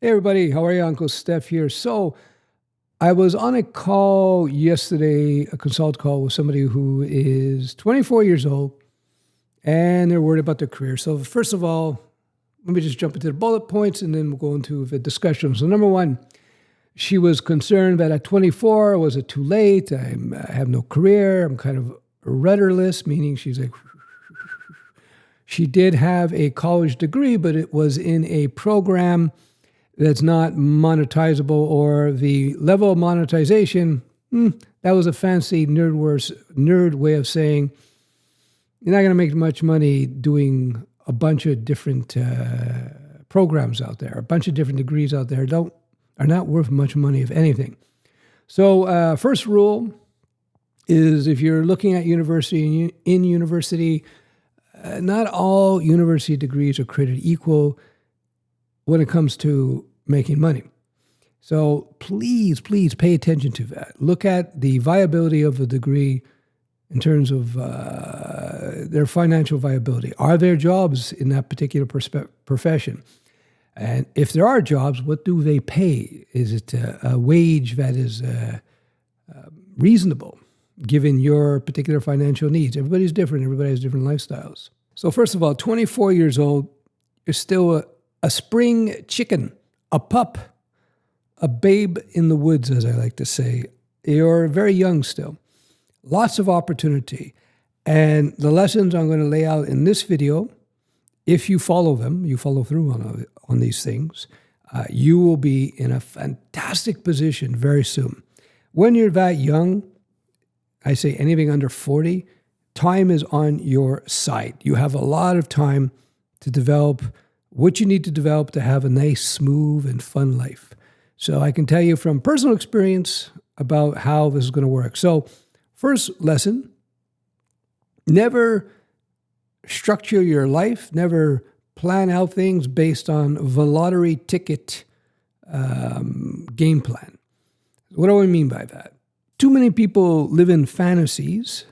Hey everybody, how are you? Uncle Steph here. So I was on a call yesterday, a consult call with somebody who is 24 years old and they're worried about their career. So first of all, let me just jump into the bullet points and then we'll go into the discussion. So number one, she was concerned that at 24, was it too late? I have no career. I'm kind of rudderless, meaning she's like, she did have a college degree, but it was in a program that's not monetizable, or the level of monetization, that was a fancy nerd way of saying you're not going to make much money doing a bunch of different programs out there. A bunch of different degrees out there are not worth much money, if anything. So first rule is if you're looking at university, not all university degrees are created equal when it comes to making money. So please pay attention to that. Look at the viability of a degree in terms of their financial viability. Are there jobs in that particular profession? And if there are jobs, what do they pay? Is it a wage that is reasonable given your particular financial needs? Everybody's different. Everybody has different lifestyles. So first of all, 24 years old, you're still a spring chicken, a pup, a babe in the woods, as I like to say. You're very young still. Lots of opportunity. And the lessons I'm going to lay out in this video, if you follow them, you follow through on these things, you will be in a fantastic position very soon. When you're that young, I say anything under 40, time is on your side. You have a lot of time to develop what you need to develop to have a nice, smooth, and fun life. So I can tell you from personal experience about how this is going to work. So first lesson, never structure your life, never plan out things based on the lottery ticket game plan. What do I mean by that? Too many people live in fantasies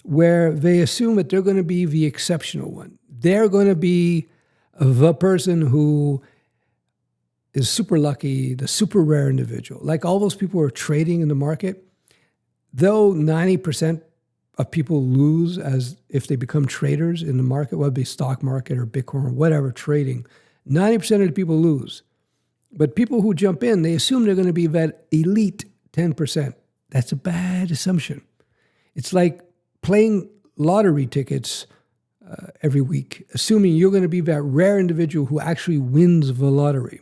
where they assume that they're going to be the exceptional one. They're going to be the person who is super lucky, the super rare individual. Like all those people who are trading in the market, though 90% of people lose as if they become traders in the market, whether it be stock market or Bitcoin or whatever trading, 90% of the people lose. But people who jump in, they assume they're going to be that elite 10%. That's a bad assumption. It's like playing lottery tickets every week, assuming you're going to be that rare individual who actually wins the lottery.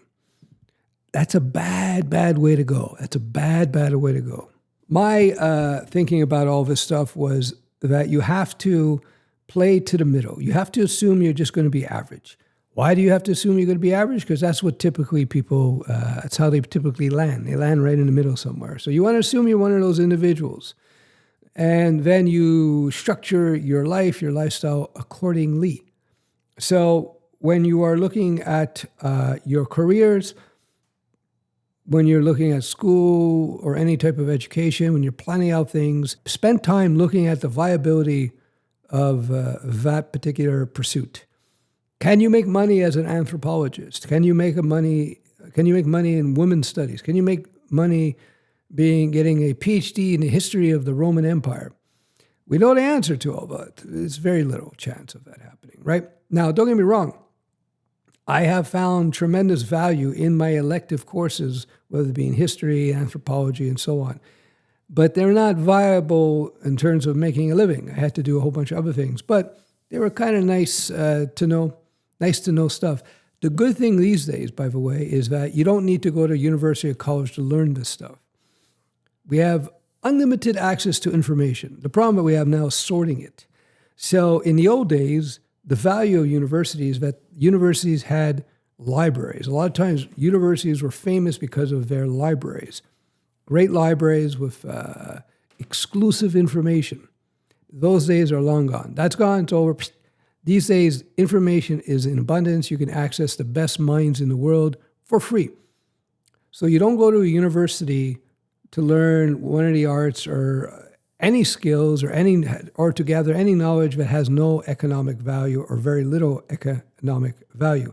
That's a bad way to go. That's a bad way to go. My thinking about all this stuff was that you have to play to the middle. You have to assume you're just going to be average. Why do you have to assume you're going to be average? Because that's what typically people, that's how they typically land. They land right in the middle somewhere. So you want to assume you're one of those individuals. And then you structure your life, your lifestyle accordingly. So when you are looking at your careers, when you're looking at school or any type of education, when you're planning out things, spend time looking at the viability of that particular pursuit. Can you make money as an anthropologist? Can you make money in women's studies? Can you make money getting a PhD in the history of the Roman Empire? We know the answer to all that. There's very little chance of that happening, right? Now, don't get me wrong. I have found tremendous value in my elective courses, whether it be in history, anthropology, and so on. But they're not viable in terms of making a living. I had to do a whole bunch of other things, but they were kind of nice to know stuff. The good thing these days, by the way, is that you don't need to go to university or college to learn this stuff. We have unlimited access to information. The problem that we have now is sorting it. So in the old days, the value of universities is that universities had libraries. A lot of times universities were famous because of their libraries. Great libraries with exclusive information. Those days are long gone. That's gone, it's over. These days, information is in abundance. You can access the best minds in the world for free. So you don't go to a university to learn one of the arts or any skills or to gather any knowledge that has no economic value or very little economic value.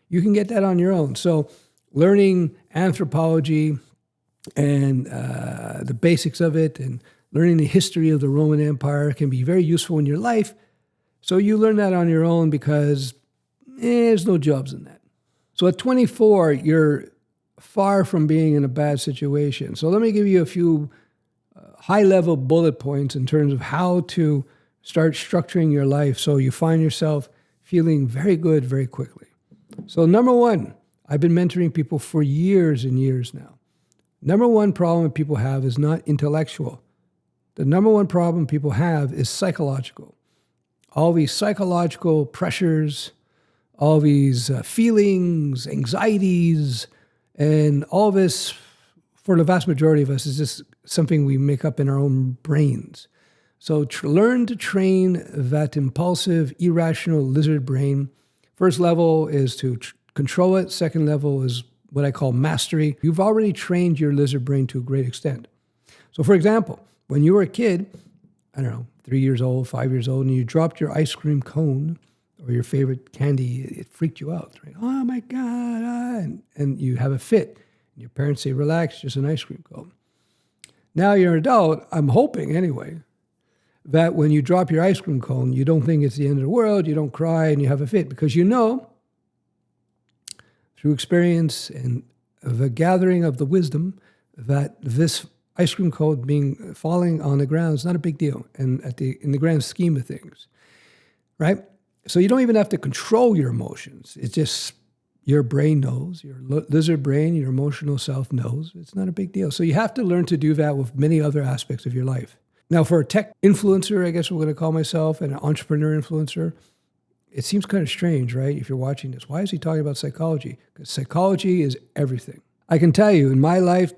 You can get that on your own. So learning anthropology and the basics of it and learning the history of the Roman Empire can be very useful in your life. So you learn that on your own because there's no jobs in that. So at 24, you're far from being in a bad situation. So let me give you a few high-level bullet points in terms of how to start structuring your life so you find yourself feeling very good very quickly. So number one, I've been mentoring people for years and years now. Number one problem that people have is not intellectual. The number one problem people have is psychological. All these psychological pressures, all these feelings, anxieties, and all this, for the vast majority of us, is just something we make up in our own brains. So learn to train that impulsive, irrational lizard brain. First level is to control it. Second level is what I call mastery. You've already trained your lizard brain to a great extent. So for example, when you were a kid, I don't know, 3 years old, 5 years old, and you dropped your ice cream cone or your favorite candy, it freaked you out, right? Oh my God, and you have a fit. Your parents say, relax, just an ice cream cone. Now you're an adult, I'm hoping anyway, that when you drop your ice cream cone, you don't think it's the end of the world, you don't cry, and you have a fit, because you know, through experience and the gathering of the wisdom, that this ice cream cone falling on the ground is not a big deal, and in the grand scheme of things, right? So you don't even have to control your emotions. It's just your brain knows, your lizard brain, your emotional self knows. It's not a big deal. So you have to learn to do that with many other aspects of your life. Now, for a tech influencer, I guess we're going to call myself, and an entrepreneur influencer, it seems kind of strange, right? If you're watching this, why is he talking about psychology? Because psychology is everything. I can tell you, in my life,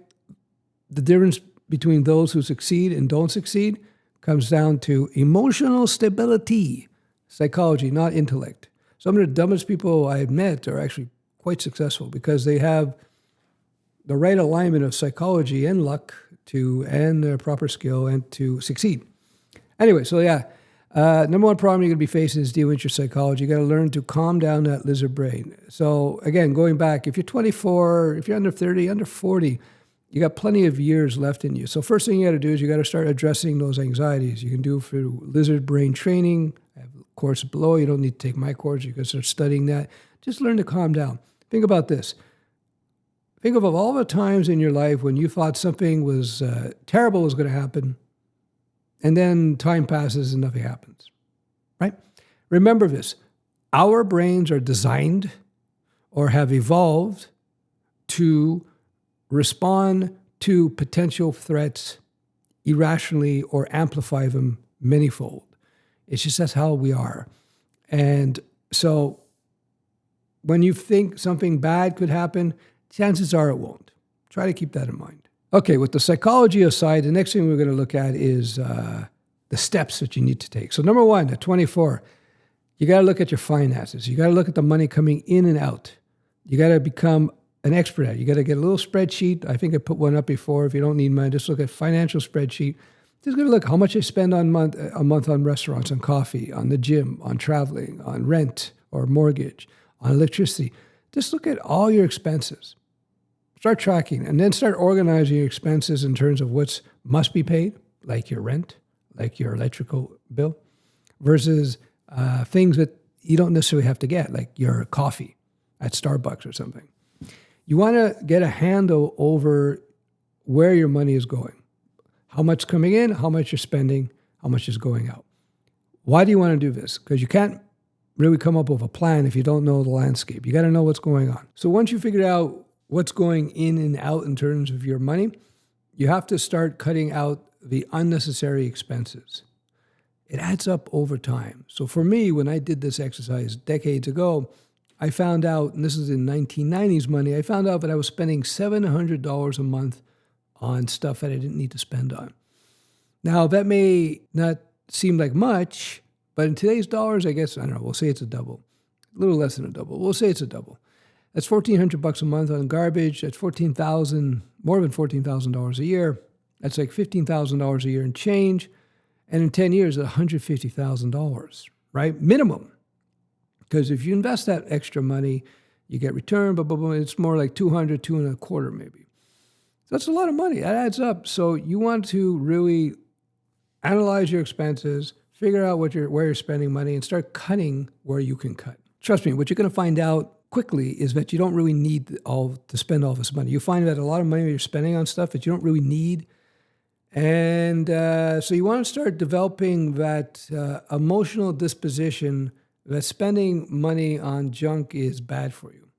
the difference between those who succeed and don't succeed comes down to emotional stability. Psychology, not intellect. Some of the dumbest people I've met are actually quite successful because they have the right alignment of psychology and luck and the proper skill and to succeed. Anyway, so yeah, number one problem you're going to be facing is dealing with your psychology. You got to learn to calm down that lizard brain. So again, going back, if you're 24, if you're under 30, under 40, you got plenty of years left in you. So first thing you got to do is you got to start addressing those anxieties. You can do through lizard brain training. I have a course below. You don't need to take my course. You can start studying that. Just learn to calm down. Think about this. Think of all the times in your life when you thought something was terrible was going to happen, and then time passes and nothing happens, right? Remember this. Our brains are designed or have evolved to respond to potential threats irrationally or amplify them manyfold. It's just that's how we are. And so when you think something bad could happen, chances are it won't. Try to keep that in mind. Okay, with the psychology aside, the next thing we're going to look at is the steps that you need to take. So number one, at 24, you got to look at your finances. You got to look at the money coming in and out. You got to become an expert at it. You got to get a little spreadsheet. I think I put one up before. If you don't need mine, just look at financial spreadsheet. Just going to look how much I spend a month on restaurants, on coffee, on the gym, on traveling, on rent or mortgage, on electricity. Just look at all your expenses. Start tracking and then start organizing your expenses in terms of what's must be paid, like your rent, like your electrical bill, versus things that you don't necessarily have to get, like your coffee at Starbucks or something. You want to get a handle over where your money is going, how much coming in, how much you're spending, how much is going out. Why do you want to do this? Because you can't really come up with a plan if you don't know the landscape. You got to know what's going on. So once you figure out what's going in and out in terms of your money, you have to start cutting out the unnecessary expenses. It adds up over time. So for me, when I did this exercise decades ago, I found out, and this is in 1990s money, I found out that I was spending $700 a month on stuff that I didn't need to spend on. Now, that may not seem like much, but in today's dollars, I guess, I don't know, we'll say it's a double. A little less than a double. We'll say it's a double. That's $1,400 a month on garbage. That's more than $14,000 a year. That's like $15,000 a year in change. And in 10 years, $150,000, right? Minimum. Because if you invest that extra money, you get return, but it's more like 200, 2.25 maybe. So that's a lot of money. That adds up. So you want to really analyze your expenses, figure out where you're spending money, and start cutting where you can cut. Trust me, what you're going to find out quickly is that you don't really need to spend all this money. You find that a lot of money you're spending on stuff that you don't really need. And so you want to start developing that emotional disposition that spending money on junk is bad for you.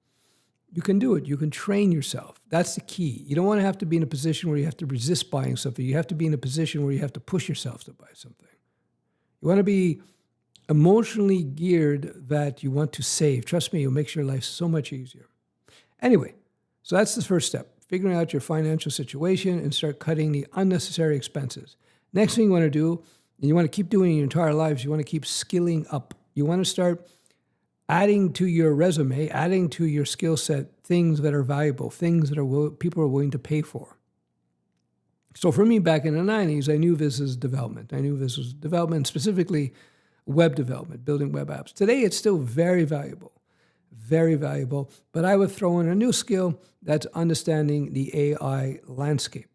You can do it. You can train yourself. That's the key. You don't want to have to be in a position where you have to resist buying something. You have to be in a position where you have to push yourself to buy something. You want to be emotionally geared that you want to save. Trust me, it'll make your life so much easier. Anyway, so that's the first step. Figuring out your financial situation and start cutting the unnecessary expenses. Next thing you want to do, and you want to keep doing in your entire lives, you want to keep skilling up. You want to start adding to your resume, adding to your skill set, things that are valuable, things that people are willing to pay for. So for me, back in the 90s, I knew this is development. I knew this was development, specifically web development, building web apps. Today, it's still very valuable, but I would throw in a new skill that's understanding the AI landscape.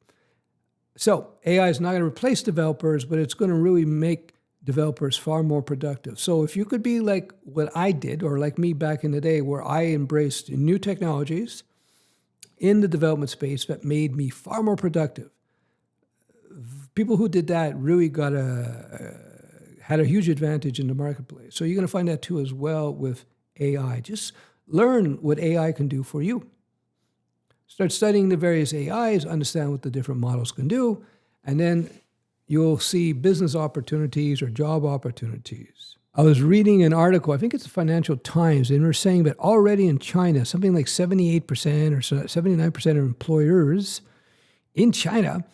So AI is not going to replace developers, but it's going to really make developers far more productive. So if you could be like what I did, or like me back in the day, where I embraced new technologies in the development space that made me far more productive, people who did that really had a huge advantage in the marketplace. So you're going to find that too as well with AI. Just learn what AI can do for you. Start studying the various AIs, understand what the different models can do, and then you'll see business opportunities or job opportunities. I was reading an article, I think it's the Financial Times, and they're saying that already in China, something like 78% or 79% of employers in China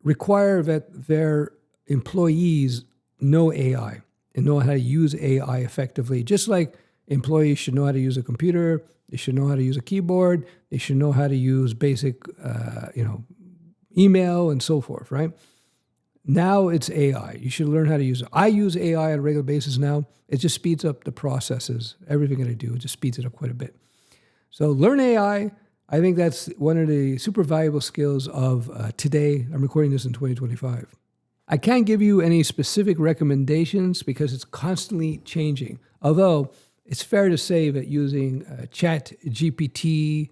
require that their employees know AI and know how to use AI effectively. Just like employees should know how to use a computer, they should know how to use a keyboard, they should know how to use basic, email and so forth, right? Now it's AI. You should learn how to use it. I use AI on a regular basis now. It just speeds up the processes. Everything that I do, it just speeds it up quite a bit. So learn AI. I think that's one of the super valuable skills of today. I'm recording this in 2025. I can't give you any specific recommendations because it's constantly changing. Although it's fair to say that using Chat GPT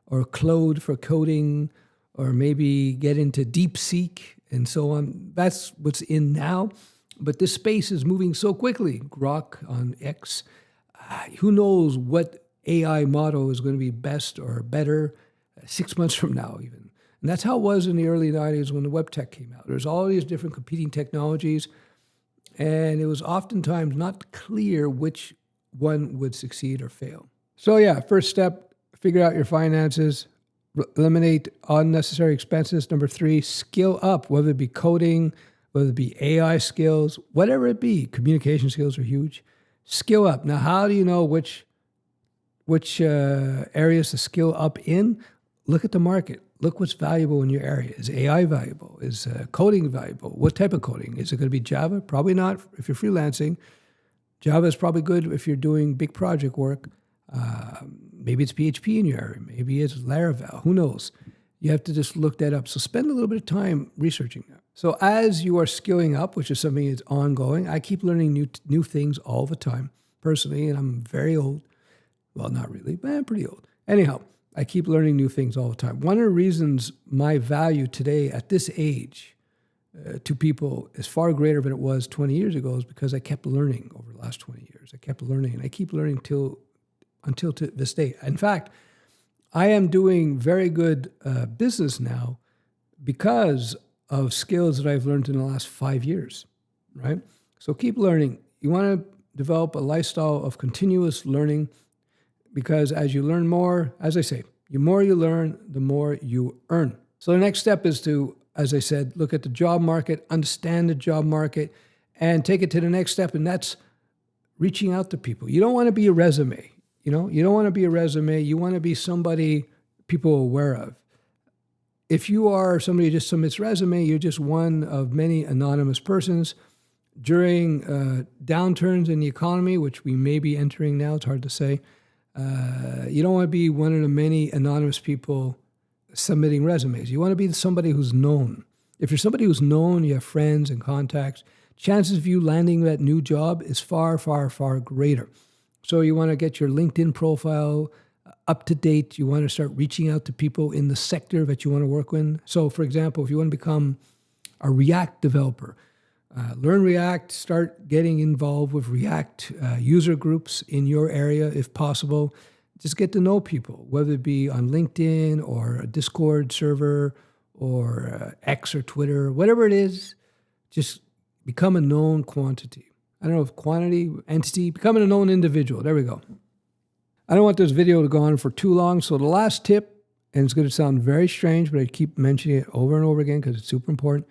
or Claude for coding, or maybe get into DeepSeek and so on, that's what's in now. But this space is moving so quickly. Grok on X. Who knows what AI model is going to be best or better 6 months from now even. And that's how it was in the early 90s when the web tech came out. There's all these different competing technologies, and it was oftentimes not clear which one would succeed or fail. So yeah, first step, figure out your finances, eliminate unnecessary expenses. Number 3, skill up, whether it be coding, whether it be AI skills, whatever it be. Communication skills are huge. Skill up. Now, how do you know which areas to skill up in? Look at the market. Look what's valuable in your area. Is AI valuable? Is coding valuable? What type of coding? Is it going to be Java? Probably not if you're freelancing. Java is probably good if you're doing big project work. Maybe it's PHP in your area. Maybe it's Laravel. Who knows? You have to just look that up. So spend a little bit of time researching that. So as you are skilling up, which is something that's ongoing, I keep learning new things all the time, personally, and I'm very old. Well, not really, but I'm pretty old. Anyhow, I keep learning new things all the time. One of the reasons my value today at this age to people is far greater than it was 20 years ago is because I kept learning over the last 20 years. I kept learning, and I keep learning until to this day. In fact, I am doing very good business now because of skills that I've learned in the last 5 years, right? So keep learning. You want to develop a lifestyle of continuous learning because as you learn more, as I say, the more you learn, the more you earn. So the next step is to, as I said, look at the job market, understand the job market, and take it to the next step, and that's reaching out to people. You don't want to be a resume. You don't want to be a resume. You want to be somebody people are aware of. If you are somebody who just submits resume, you're just one of many anonymous persons. During downturns in the economy, which we may be entering now, it's hard to say, You don't want to be one of the many anonymous people submitting resumes. You want to be somebody who's known. If you're somebody who's known, you have friends and contacts, chances of you landing that new job is far, far, far greater. So you want to get your LinkedIn profile up to date. You want to start reaching out to people in the sector that you want to work in. So, for example, if you want to become a React developer, learn React, start getting involved with React user groups in your area if possible. Just get to know people, whether it be on LinkedIn or a Discord server or X or Twitter, whatever it is, just become a known quantity. I don't know if quantity, entity, becoming a known individual. There we go. I don't want this video to go on for too long. So the last tip, and it's going to sound very strange, but I keep mentioning it over and over again because it's super important.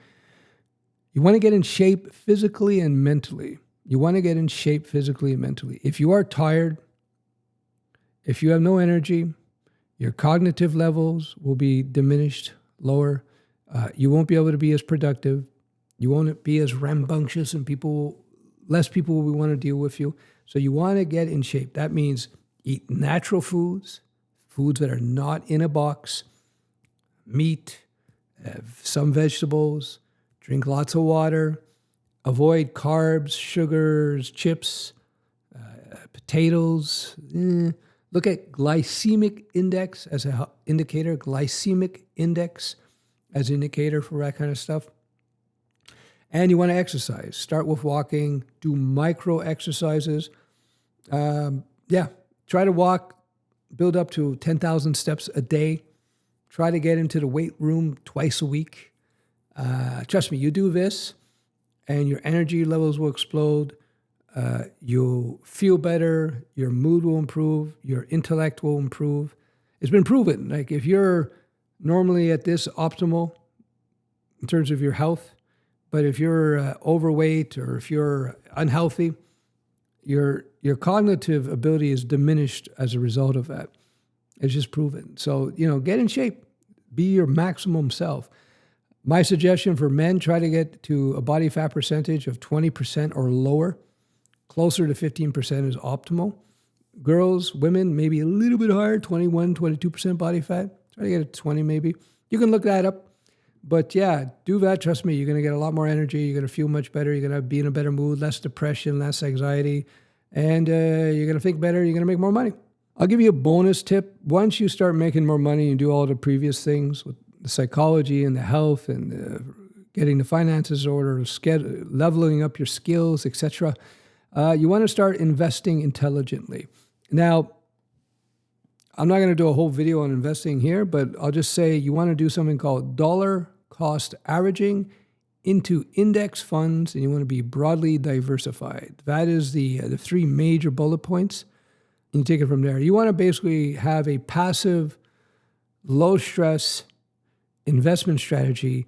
You want to get in shape physically and mentally. You want to get in shape physically and mentally. If you are tired, if you have no energy, your cognitive levels will be diminished, lower. You won't be able to be as productive. You won't be as rambunctious, and less people will want to deal with you. So you want to get in shape. That means eat natural foods, foods that are not in a box, meat, some vegetables, drink lots of water, avoid carbs, sugars, chips, potatoes. Look at glycemic index as an indicator, glycemic index as an indicator for that kind of stuff. And you want to exercise. Start with walking, do micro exercises. Try to walk, build up to 10,000 steps a day. Try to get into the weight room twice a week. Trust me, you do this and your energy levels will explode. You'll feel better. Your mood will improve. Your intellect will improve. It's been proven. Like if you're normally at this optimal in terms of your health, but if you're overweight or if you're unhealthy, your cognitive ability is diminished as a result of that. It's just proven. So, get in shape. Be your maximum self. My suggestion for men, try to get to a body fat percentage of 20% or lower. Closer to 15% is optimal. Girls, women, maybe a little bit higher, 21, 22% body fat. Try to get it to 20 maybe. You can look that up. But yeah, do that. Trust me, you're going to get a lot more energy. You're going to feel much better. You're going to be in a better mood, less depression, less anxiety. And you're going to think better. You're going to make more money. I'll give you a bonus tip. Once you start making more money and do all the previous things with the psychology and the health and getting the finances in order, leveling up your skills, etc., you want to start investing intelligently. Now, I'm not going to do a whole video on investing here, but I'll just say you want to do something called dollar cost averaging into index funds, and you want to be broadly diversified. That is the three major bullet points. And you take it from there. You want to basically have a passive, low-stress investment strategy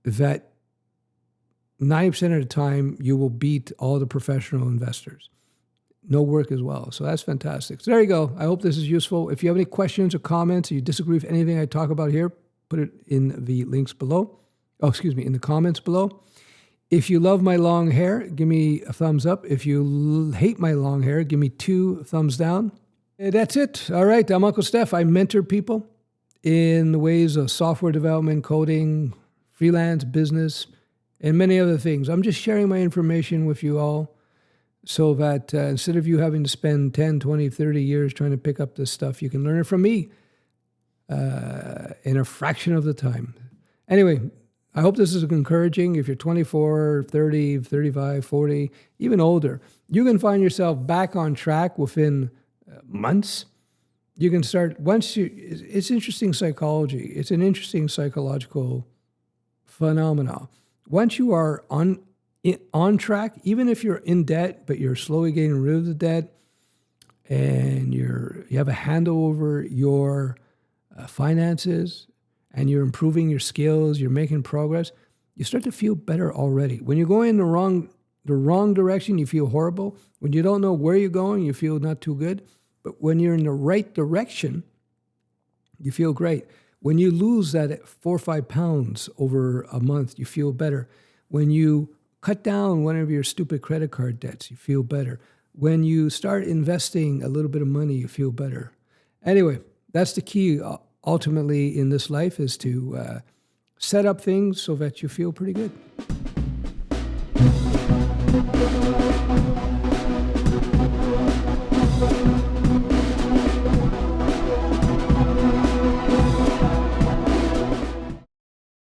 that 90% of the time you will beat all the professional investors. No work as well. So that's fantastic. So there you go. I hope this is useful. If you have any questions or comments, or you disagree with anything I talk about here, put it in the links below. In the comments below. If you love my long hair, give me a thumbs up. If you hate my long hair, give me 2 thumbs down. That's it. All right. I'm Uncle Steph. I mentor people in the ways of software development, coding, freelance, business, and many other things. I'm just sharing my information with you all so that instead of you having to spend 10, 20, 30 years trying to pick up this stuff, you can learn it from me in a fraction of the time. Anyway, I hope this is encouraging. If you're 24, 30, 35, 40, even older, you can find yourself back on track within months. You can start, it's interesting psychology. It's an interesting psychological phenomenon. Once you are on track, even if you're in debt, but you're slowly getting rid of the debt and you have a handle over your finances and you're improving your skills, you're making progress, you start to feel better already. When you're going in the wrong direction, you feel horrible. When you don't know where you're going, you feel not too good. But when you're in the right direction, you feel great. When you lose that 4 or 5 pounds over a month, you feel better. When you cut down one of your stupid credit card debts, you feel better. when you start investing a little bit of money, you feel better. Anyway, that's the key ultimately in this life, is to set up things so that you feel pretty good.